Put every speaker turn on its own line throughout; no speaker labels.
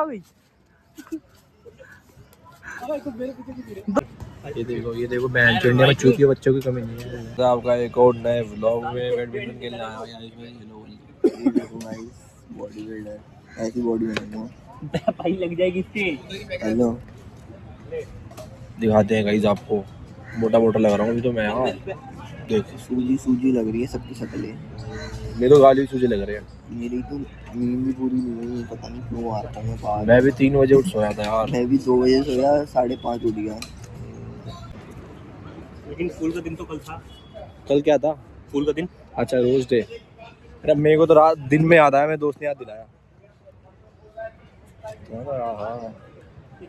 आ गई।
ये देखो बैंड इंडिया में चूतिया बच्चों की कमी नहीं है। तो आपका एक और नए व्लॉग में बैडमिंटन खेलने आया हूं यार इसमें। ये देखो गाइस बॉडी बिल्डर ऐसी बॉडी बनाऊंगा
भाई लग जाएगी इससे।
हेलो दिखाते हैं गाइस आपको। मोटा मोटा लग रहा हूं अभी तो मैं। हां देखो सूजी लग रही है सबकी शक्लें। मेरे तो गाली सूजी लग रही है। मेरी तो नींद भी पूरी नहीं हुई, पता नहीं क्यों आ रहा हूं मैं बाहर। मैं भी 3 बजे उठ सोया था यार। मैं भी 2 बजे सोया, 5:30 उठ गया।
लेकिन फूल का दिन तो कल था।
कल क्या था?
फूल का दिन।
अच्छा रोज डे। अरे मेरे को तो रात दिन में याद आया, मेरे दोस्त ने याद दिलाया।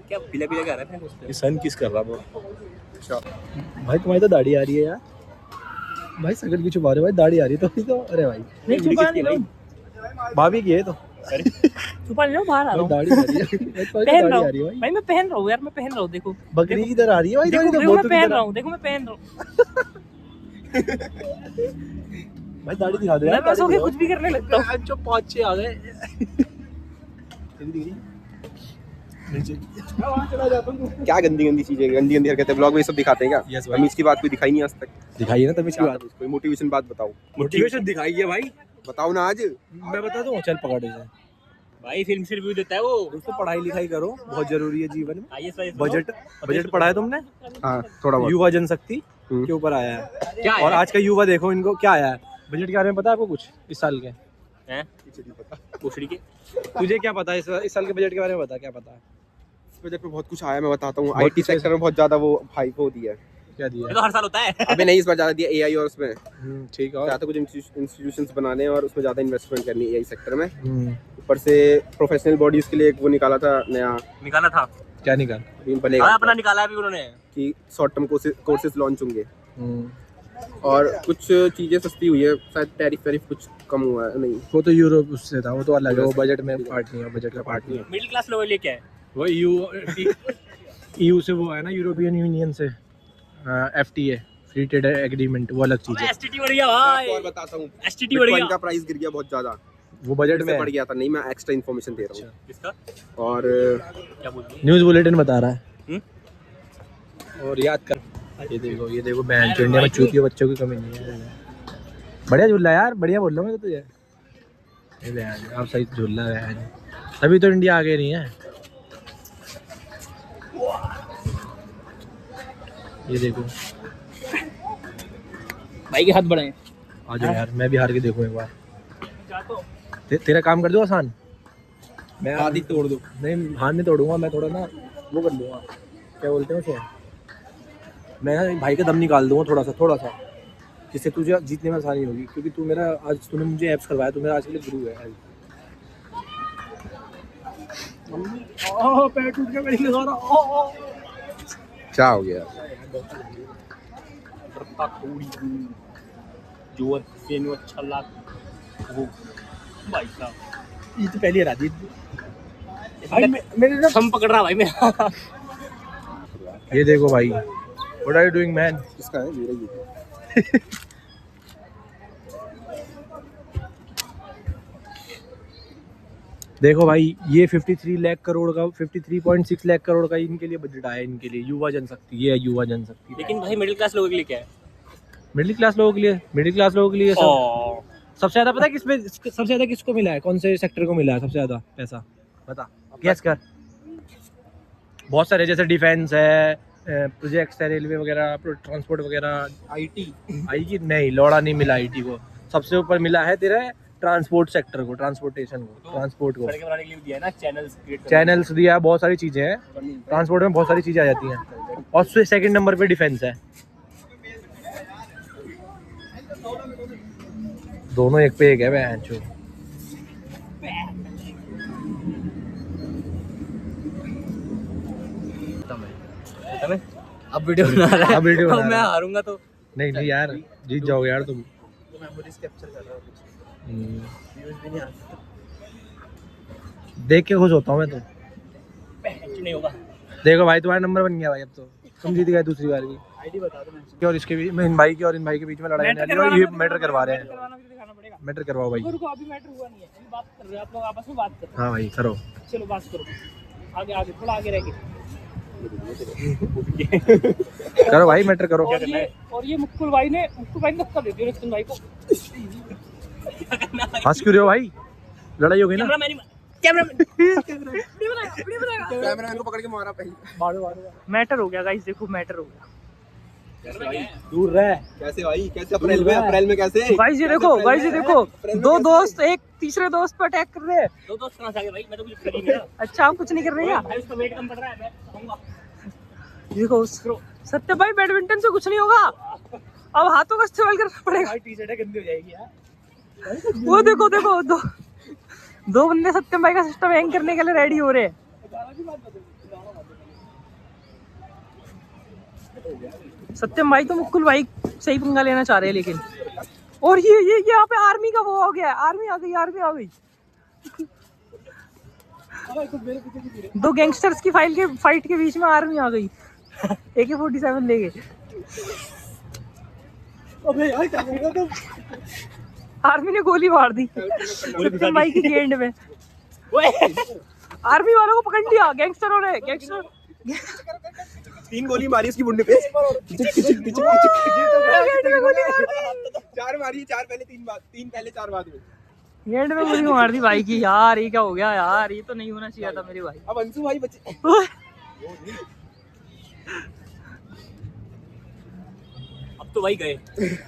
क्या पीला पीला क्या रहा है?
ये सन किस कर रहा वो? अच्छा भाई तुम्हारी तो दाढ़ी आ रही है यार। भाई सकल की छुपा रहे भाई, दाढ़ी आ रही है तो अरे भाई
नहीं छुपा नहीं भाई,
भाभी की है तो
छुपा नहीं बाहर आ रहा हूं।
दाढ़ी आ रही है
पहन रहा हूं भाई, मैं पहन रहा हूं यार, मैं पहन रहा हूं। देखो
बकरी इधर आ रही है भाई।
देखो मैं पहन रहा हूं, देखो मैं पहन रहा हूं
भाई दाढ़ी दिखा दो यार।
मैं सो के कुछ भी करने लगता हूं।
जो 5-6 आ गए
क्या गंदी गंदी चीजें, गंदी गंदी हरकतें ब्लॉग में ये सब दिखाते हैं क्या?
Yes, भाई।
तमीज की बात कोई दिखाई नहीं आज तक।
दिखाइए ना तमीज की बात।
कोई मोटिवेशन बात बताओ।
मोटिवेशन दिखाइए भाई।
बताओ ना आज।
मैं बता दूं चल पकड़ इसे
भाई फिल्म से रिव्यू देता है वो।
दोस्तों। पढ़ाई लिखाई करो, बहुत जरूरी है जीवन में।
आईएएस
बजट पढ़ा है तुमने?
हाँ थोड़ा बहुत।
युवा जनशक्ति के ऊपर आया है
क्या
और आज का युवा देखो इनको क्या आया है। बजट के बारे में पता है आपको कुछ इस साल के?
हैं पूछड़ी के।
तुझे क्या पता है इस साल के बजट के बारे में? बता क्या पता है
इस बजट में बहुत कुछ आया, मैं बताता हूँ।
बहुत
आईटी
कुछ
सेक्टर में बहुत ज्यादा वो हाइप हो दिया है।
क्या दिया
ये तो हर साल होता है।
अबे नहीं, इस बार ज्यादा दिया एआई और उसमें
ठीक है।
चाहते कुछ इंस्टीट्यूशंस बनाने और उसमें ज्यादा इन्वेस्टमेंट करनी है एआई सेक्टर में।
हम्म,
ऊपर से प्रोफेशनल बॉडीज के लिए एक वो निकाला था नया,
निकाला था
क्या निकाल?
अभी बनेगा
अपना निकाला है अभी उन्होंने
कि शॉर्ट टर्म कोर्सेज लॉन्च होंगे और कुछ चीजें सस्ती हुई है शायद। टैरिफ कुछ कम हुआ है। नहीं
वो तो यूरोप उससे था, वो तो अलग है, वो बजट में पार्ट नहीं है, बजट का पार्ट नहीं है।
मिडिल क्लास लोगों के लिए क्या है?
वो EU से वो है ना, यूरोपियन यूनियन से FTA फ्री ट्रेड एग्रीमेंट, वो अलग चीज है।
एसटीटी बढ़ गया भाई,
और बताता हूँ,
एसटीटी बढ़
बिटकॉइन
गया।
का प्राइस गिर गया बहुत ज्यादा,
वो बजट में
बढ़ गया था। नहीं मैं एक्स्ट्रा इन्फॉर्मेशन दे रहा हूँ।
किसका?
और
क्या बोल रही है?
न्यूज़ बुलेटिन बता रहा है। और याद कर, ये देखो बैंड इंडिया में चूतिया बच्चों की कमी नहीं है। बढ़िया झूला यार, बढ़िया बोल रहा हूँ मैं तो तुझे। ये बैंड आप सही झूला है, तभी तो इंडिया आगे नहीं है। ये देखो
भाई के हाथ बड़े हैं।
आ जाओ यार, मैं भी हार के देखूं एक बार। तेरा काम कर दूं आसान, मैं
आदि तोड़ दो।
नहीं हाथ नहीं तोड़ूंगा, मैं थोड़ा ना वो कर दूंगा, क्या बोलते हैं उसे, मैं ना भाई का दम निकाल दूंगा थोड़ा सा जिससे तुझे जीतने में आसानी होगी। क्योंकि तू मेरा आज तूने मुझे एप्स करवाया, तू मेरा आज के लिए गुरु है। पैर टूट गया मेरी सारा।
क्या हो गया?
जो से नो अच्छा लग वो भाई साहब,
ये तो पहले हरा दी भाई। मेरे ना
हम पकड़ रहा भाई मेरा।
ये देखो भाई, what are you doing man?
किसका है? मेरा ही।
देखो भाई, ये 53 लाख करोड़ का, 53.6 लाख करोड़ का इनके लिए बजट आया है, इनके लिए युवा जनशक्ति। ये है युवा जनशक्ति।
लेकिन भाई मिडिल क्लास लोगों के लिए क्या है?
मिडिल क्लास लोगों के लिए सबसे ज्यादा पता है किसमें, सबसे ज्यादा किसको मिला है, कौन से सेक्टर को मिला है सबसे ज्यादा पैसा? बता, गैस कर। बहुत सारे, जैसे डिफेंस है, प्रोजेक्ट्स है, रेलवे वगैरह, ट्रांसपोर्ट वगैरह। आईटी नहीं, लौड़ा नहीं मिला आईटी को। सबसे ऊपर मिला है तेरा ट्रांसपोर्ट सेक्टर को, ट्रांसपोर्टेशन को, ट्रांसपोर्ट को।
सड़कें बनाने के लिए दिया है ना,
चैनल्स दिया है, बहुत सारी चीजें हैं ट्रांसपोर्ट में, बहुत सारी चीजें आ जाती हैं। और सेकंड नंबर पे डिफेंस है। दोनों एक पे एक है बहनचोद।
अब वीडियो बना रहा है।
अब वीडियो बना रहा है।
मैं हारूंगा तो
नहीं यार, जीत जाओगे यार तुम।
मेमोरीज कैप्चर कर रहा हूं कुछ। व्यूज भी नहीं आते।
देख के खुश होता हूँ मैं तो।
नहीं होगा।
देखो भाई, तुम्हारा नंबर बन गया भाई, अब तो तुम जीत गए दूसरी बार की।
आईडी बता दो।
और इसके बीच में इन भाई के बीच में लड़ाई होने वाली है, और ये मैटर करवा रहे हैं। मैटर करवाओ भाई।
रुको अभी मैटर हुआ नहीं है, अभी बात कर रहे हैं, आप लोग आपस में बात कर रहे
हाँ भाई करो।
हैं। चलो बात करो, आगे आगे थोड़ा आगे रह के।
करो भाई मैटर करो।
और ये मुक्कुल भाई ने धक्का दे दिया रतन भाई को।
हंस क्यों रहे हो भाई? लड़ाई हो गई ना।
कैमरामैन को पकड़ के मारा पहले।
मैटर हो गया गाइस, देखो मैटर हो गया।
दूर रह।
कैसे भाई, कैसे अप्रैल में कैसे?
गाइस ये देखो, दो दोस्त एक तीसरे दोस्त पर अटैक कर रहे हैं। दो दोस्त कहां से आ गए भाई? मैं तो कुछ कर ही नहीं रहा। अच्छा आप कुछ नहीं कर रहे हैं भाई, उसका वेट कम पड़ रहा है, मैं खाऊंगा। देखो सत्य भाई, बैडमिंटन से कुछ नहीं होगा, अब हाथों का इस्तेमाल करना पड़ेगा। भाई टी-शर्ट गंदी हो जाएगी यार। वो देखो दो बंदे सत्यम भाई का सिस्टम हैंग करने के लिए रेडी हो रहे हैं। सत्यम भाई तो मुकुल भाई सही पंगा लेना चाह रहे हैं, लेकिन और ये यहाँ पे आर्मी का वो हो गया है, आर्मी आ गई। दो गैंगस्टर्स की फाइट के बीच में आर्मी आ गई। AK-47 ले गए। आर्मी ने गोली मार दी सत्यम भाई की गेंद में। आर्मी वालों को पकड़ लिया गैंगस्टरों ने।
3 गोली मारी उसकी मुंडे पे। 4 मारी, 4 पहले 3 बाद, 3 पहले 4 बाद में।
गेंद में गोली मार दी भाई की। यार ये क्या हो गया यार, ये तो नहीं होना चाहिए था मेरे भाई।
अब अंशु भाई बचे।
अब तो भाई गए।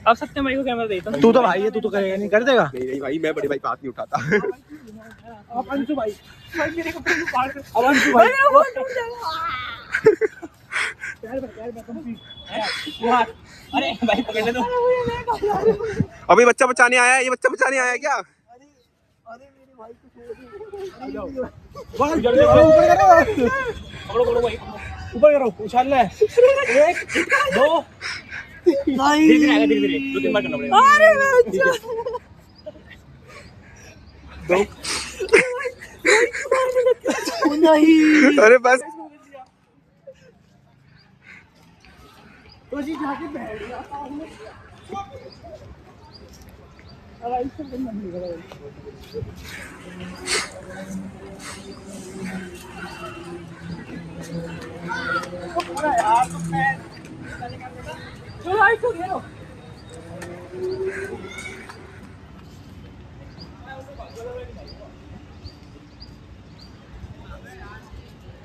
अब सत्यम भाई को कैमरा देता हूं।
तू तो भाई है, तू तो करेगा नहीं, कर देगा।
नहीं भाई, मैं बड़े भाई का हाथ नहीं उठाता।
अब अंशु भाई मेरे कपड़े को फाड़ कर। अब अंशु भाई अरे भाई पकड़ ले दो।
अभी बच्चा बचाने आया है, ये बच्चा बचाने आया है क्या?
अरे मेरे भाई को ऊपर करो, उछाल ले। 1 2 धीरे धीरे 2-3 बार करना पड़ेगा।
नहीं, अरे बस
तो जी जाके बैठ गया।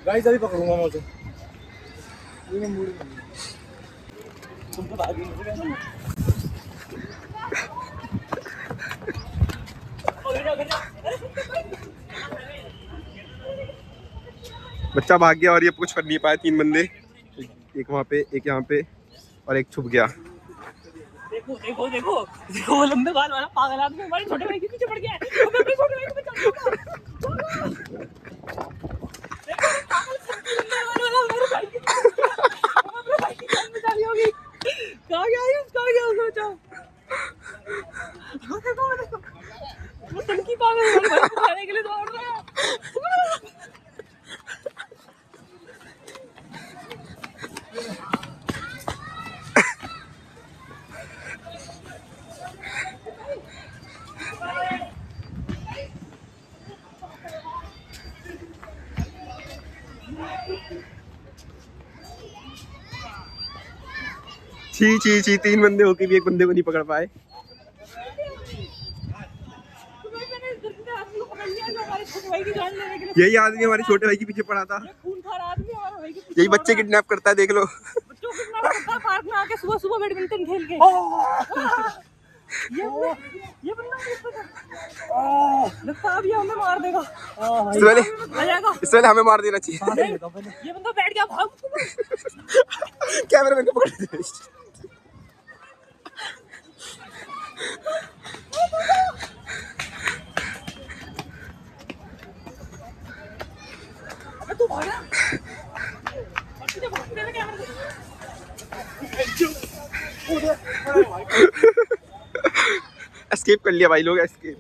गाइस अभी पकड़ूंगा मैं उसे।
बच्चा भाग गया और ये कुछ कर नहीं पाए। 3 बंदे, एक वहाँ पे, एक यहाँ पे और एक छुप गया।
देखो वो लंबे बाल वाला पागल आदमी हमारे छोटे भाई के पीछे पड़ गया है। अब अपने छोटे भाई को बचाओ। कहाँ गया उसको बचाओ। वो टंकी पागल हमारे भाई को बचाने के लिए दौड़ रहा है।
छी 3 बंदे होके भी एक बंदे को नहीं पकड़ पाए। यही आदमी हमारे छोटे भाई के पीछे पड़ा था। यही बच्चे किडनैप करता है, देख लो।
बच्चों को किडनैप करता है पार्क में आके सुबह बैडमिंटन खेल के। ये बंदा लगता है अभी हमें मार देगा।
इससे पहले हमें मार देना चाहिए।
ये बंदा बैठ गया, भाग।
कैमरामैन को पकड़ दे।
अबे तू भागा।
एस्केप कर लिया भाई लोग, एस्केप।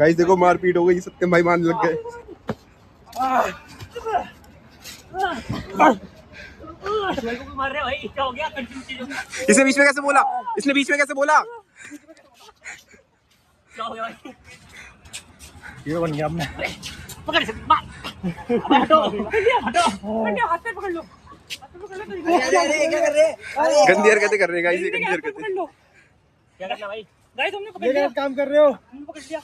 गाइस देखो मारपीट हो गई, सत्यम भाई मारने लग गए।
मार रहे भाई, क्या हो गया?
इसने बीच में कैसे बोला? इसने बीच में कैसे बोला?
क्या हो गया भाई?
ये बन गया आपने।
पकड़ से मार। हटो हटो, हाथ पे पकड़ लो।
गंदी हरकतें कर रहे हैं गाइस, ये गंदी हरकतें।
क्या करना भाई? गाइस हमने पकड़ लिया,
काम कर रहे हो?
हमने पकड़ लिया,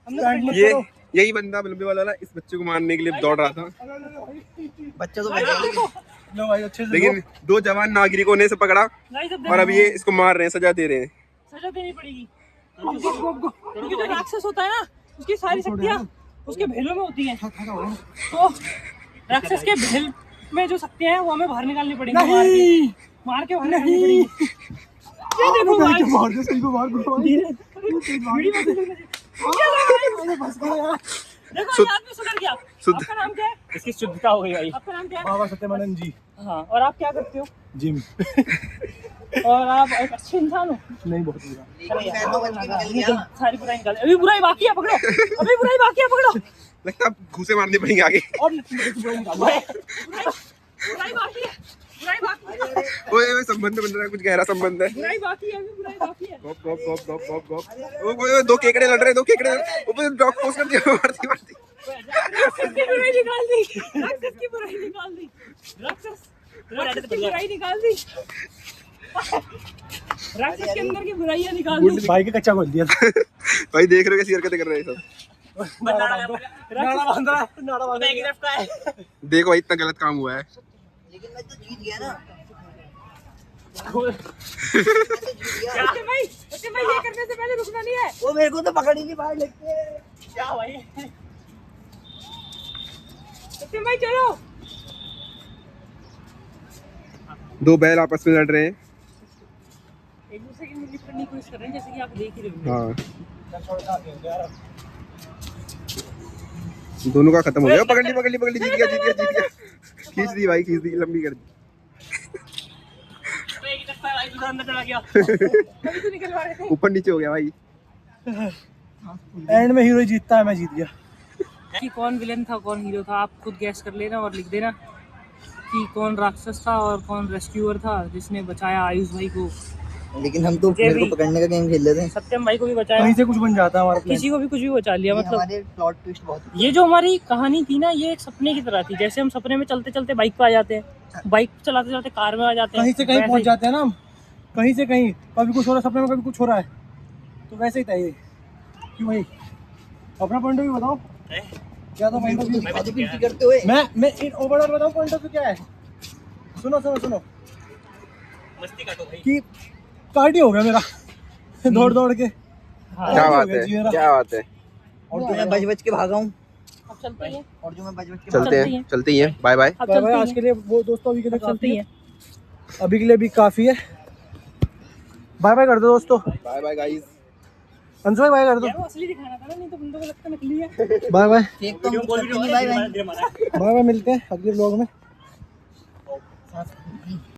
हमने
ये यही बंदा लंबे वाला ना, इस बच्चे को मारने के लिए दौड़ रहा था,
बच्चा तो लो भाई अच्छे से।
लेकिन 2 जवान नागरिकों ने इसे पकड़ा और अब ये इसको मार रहे हैं, सजा दे रहे हैं।
सजा देनी पड़ेगी। क्योंकि जो राक्षस होता है ना, उसकी सारी शक्तियाँ उसके भेलों में होती हैं। तो राक्षस के भेल में जो शक्तियाँ हैं वो हमें बाहर निकालनी पड़ेगी। मार के बाहर निकालनी पड़ेगी। ये देखो भाई,
मार दे सही को, मार दो।
देखो ये आदमी सुधर गया। आपका नाम क्या है?
इसकी शुद्धता हो गई भाई।
आपका नाम क्या है?
बाबा सत्यमानंद जी।
हाँ, और आप क्या करते हो?
जिम।
और आप एक अच्छे इंसान हो?
नहीं, बहुत बुरा।
सारी बुराई निकाल, अभी बुराई बाकी है, पकड़ो। अभी बुराई बाकी है, पकड़ो।
लगता है घूसे मारने पड़ेंगे आगे।
और बुराई बाकी है, बुराई बाकी है।
ओए संबंध बन रहा है, कुछ गहरा संबंध है।
बुराई बाकी है, अभी बुराई बाकी है।
गॉप गॉप गॉप गॉप गॉप गॉप। ओए 2 केकड़े लड़ रहे हैं, 2 केकड़े। ऊपर डॉग पोस्ट कर दिया, मारती मारती।
राक्षस की बुराई निकाल दी, राक्षस की बुराई निकाल दी, राक्षस की बुराई निकाल दी, राक्षस के अंदर की बुराइयां निकाल दी।
भाई के कच्चा खोल दिया।
भाई देख रहे हो कैसी हरकतें कर रहे हैं सब।
नाड़ा बांध रहा है।
देखो भाई इतना गलत काम हुआ है।
लेकिन मैं तो जीत गया ना।
सत्यम भाई, ये करने से पहले रुकना नहीं है।
वो मेरे को तो पकड़ ही नहीं पाए लगते।
क्या भाई? सत्यम भाई चलो।
2 बैल आपस में लड़ रहे हैं।
एक दूसरे की मिली करने की कोशिश कर रहे हैं, जैसे कि आप देख ही रहे हो।
हाँ, दोनों का खत्म हो गया। पकड़ ली जीत गया। खींच दी भाई, खींच दी, लंबी कर दी।
अंदर चला गया। कभी तो निकलवा रहे थे।
ऊपर नीचे हो गया भाई।
एंड में हीरो जीतता है, मैं जीत गया।
कि कौन विलेन था कौन हीरो था, आप खुद गैस कर लेना और लिख देना कि कौन राक्षस था और कौन रेस्क्यूअर था जिसने बचाया आयुष भाई को।
लेकिन हम तो मेरे को पकड़ने का गेम खेल रहे थे।
सत्यम भाई को भी बचाया,
कहीं से कुछ बन जाता है हमारा प्लान।
किसी को भी कुछ भी बचा लिया। मतलब
हमारे प्लॉट ट्विस्ट बहुत।
ये जो हमारी कहानी थी ना, ये एक सपने की तरह थी। जैसे हम सपने में चलते चलते बाइक पे आ जाते हैं, बाइक चलाते चलाते कार में आ जाते हैं,
कहीं से कहीं पहुंच जाते हैं ना हम, कहीं से कहीं। कभी कुछ हो रहा है सपने में, कभी कुछ हो रहा है, तो वैसे ही था ये। क्यों भाई, अपना पॉइंट ऑफ व्यू बताओ। क्या था पॉइंट ऑफ व्यू?
करते हुए
मैं ओवरऑल बताऊं पॉइंट ऑफ व्यू क्या है। सुनो
मस्ती काटो भाई।
कि कार्डियो हो गया मेरा दौड़ दौड़ के।
क्या बात है, क्या बात है।
और जो मैं बच के भागा हूँ।
अब चलते हैं,
और जो मैं बच के
चलते ही हैं। Bye bye.
अब चलते
आज
हैं,
के लिए वो दोस्तों, अभी के लिए
चलते
काफी
हैं।
है। अभी के लिए भी काफी है। बाय बाय कर दो दोस्तों।
Bye bye guys.
अंशु भाई बाय कर दो।
यार वो असली दिखाना था ना, नहीं तो बंदों को लगता नकली है।
Bye bye.
एक तो हम करते नहीं, बाय बाय।
बाय बाय, मिलते हैं अगले ब्लॉग में।